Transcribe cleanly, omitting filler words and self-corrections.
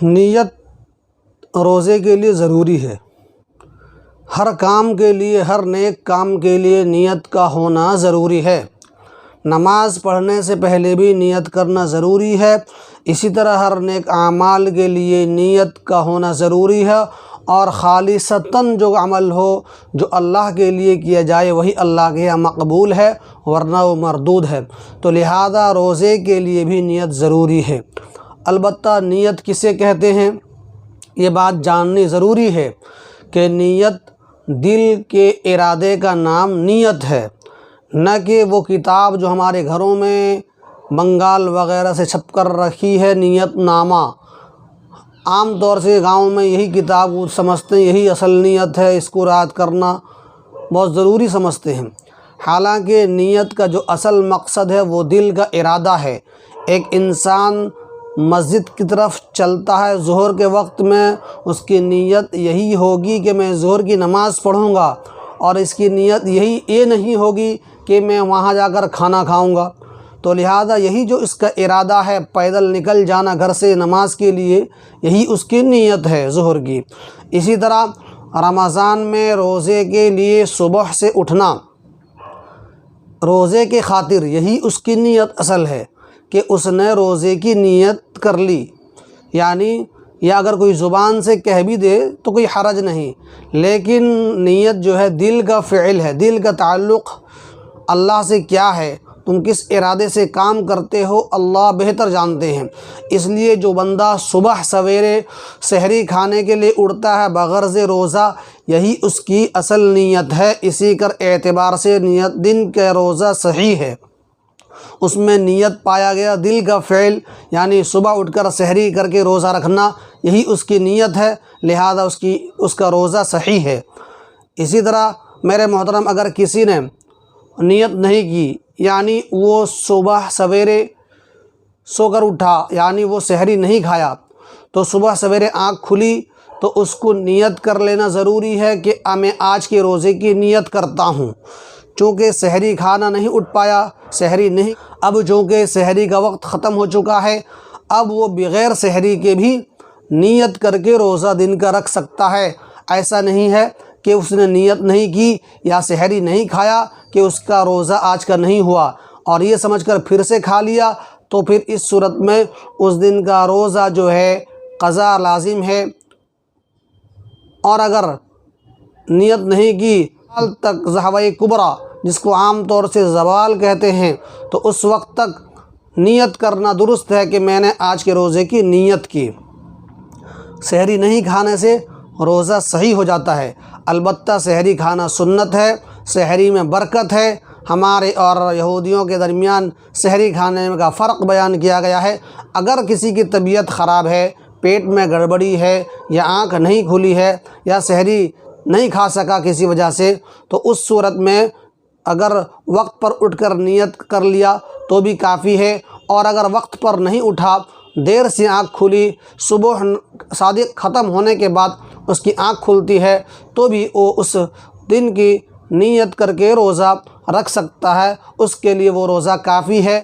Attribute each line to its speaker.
Speaker 1: نیت روزے کے لیے ضروری ہے۔ ہر کام کے لیے، ہر نیک کام کے لیے نیت کا ہونا ضروری ہے۔ نماز پڑھنے سے پہلے بھی نیت کرنا ضروری ہے۔ اسی طرح ہر نیک اعمال کے لیے نیت کا ہونا ضروری ہے، اور خالصتاً جو عمل ہو جو اللہ کے لیے کیا جائے وہی اللہ کے یہاں مقبول ہے، ورنہ وہ مردود ہے۔ تو لہذا روزے کے لیے بھی نیت ضروری ہے۔ البتہ نیت کسے کہتے ہیں یہ بات جاننی ضروری ہے کہ نیت دل کے ارادے کا نام نیت ہے، نہ کہ وہ کتاب جو ہمارے گھروں میں بنگال وغیرہ سے چھپ کر رکھی ہے، نیت نامہ۔ عام طور سے گاؤں میں یہی کتاب سمجھتے ہیں، یہی اصل نیت ہے، اس کو رعایت کرنا بہت ضروری سمجھتے ہیں۔ حالانکہ نیت کا جو اصل مقصد ہے وہ دل کا ارادہ ہے۔ ایک انسان مسجد کی طرف چلتا ہے ظہر کے وقت میں، اس کی نیت یہی ہوگی کہ میں ظہر کی نماز پڑھوں گا، اور اس کی نیت یہ نہیں ہوگی کہ میں وہاں جا کر کھانا کھاؤں گا۔ تو لہذا یہی جو اس کا ارادہ ہے، پیدل نکل جانا گھر سے نماز کے لیے، یہی اس کی نیت ہے ظہر کی۔ اسی طرح رمضان میں روزے کے لیے صبح سے اٹھنا، روزے کے خاطر، یہی اس کی نیت اصل ہے کہ اس نے روزے کی نیت کر لی۔ یعنی یا اگر کوئی زبان سے کہہ بھی دے تو کوئی حرج نہیں، لیکن نیت جو ہے دل کا فعل ہے، دل کا تعلق اللہ سے کیا ہے، تم کس ارادے سے کام کرتے ہو، اللہ بہتر جانتے ہیں۔ اس لیے جو بندہ صبح سویرے سحری کھانے کے لیے اٹھتا ہے بغرض روزہ، یہی اس کی اصل نیت ہے۔ اسی کر اعتبار سے نیت دن کا روزہ صحیح ہے، اس میں نیت پایا گیا دل کا فعل، یعنی صبح اٹھ کر سحری کر کے روزہ رکھنا، یہی اس کی نیت ہے، لہذا اس کا روزہ صحیح ہے۔ اسی طرح میرے محترم، اگر کسی نے نیت نہیں کی، یعنی وہ صبح سویرے سو کر اٹھا، یعنی وہ سحری نہیں کھایا، تو صبح سویرے آنکھ کھلی تو اس کو نیت کر لینا ضروری ہے کہ میں آج کے روزے کی نیت کرتا ہوں۔ چونکہ سحری کھانا نہیں اٹھ پایا، سحری نہیں، اب چونکہ سحری کا وقت ختم ہو چکا ہے، اب وہ بغیر سحری کے بھی نیت کر کے روزہ دن کا رکھ سکتا ہے۔ ایسا نہیں ہے کہ اس نے نیت نہیں کی یا سحری نہیں کھایا کہ اس کا روزہ آج کا نہیں ہوا، اور یہ سمجھ کر پھر سے کھا لیا، تو پھر اس صورت میں اس دن کا روزہ جو ہے قضا لازم ہے۔ اور اگر نیت نہیں کی حال تک ذہوہ کبریٰ، جس کو عام طور سے زوال کہتے ہیں، تو اس وقت تک نیت کرنا درست ہے کہ میں نے آج کے روزے کی نیت کی۔ سحری نہیں کھانے سے روزہ صحیح ہو جاتا ہے۔ البتہ سحری کھانا سنت ہے، سحری میں برکت ہے۔ ہمارے اور یہودیوں کے درمیان سحری کھانے کا فرق بیان کیا گیا ہے۔ اگر کسی کی طبیعت خراب ہے، پیٹ میں گڑبڑی ہے، یا آنکھ نہیں کھلی ہے، یا سحری نہیں کھا سکا کسی وجہ سے، تو اس صورت میں اگر وقت پر اٹھ کر نیت کر لیا تو بھی کافی ہے، اور اگر وقت پر نہیں اٹھا، دیر سے آنکھ کھلی، صبح صادق ختم ہونے کے بعد اس کی آنکھ کھلتی ہے، تو بھی وہ اس دن کی نیت کر کے روزہ رکھ سکتا ہے، اس کے لیے وہ روزہ کافی ہے۔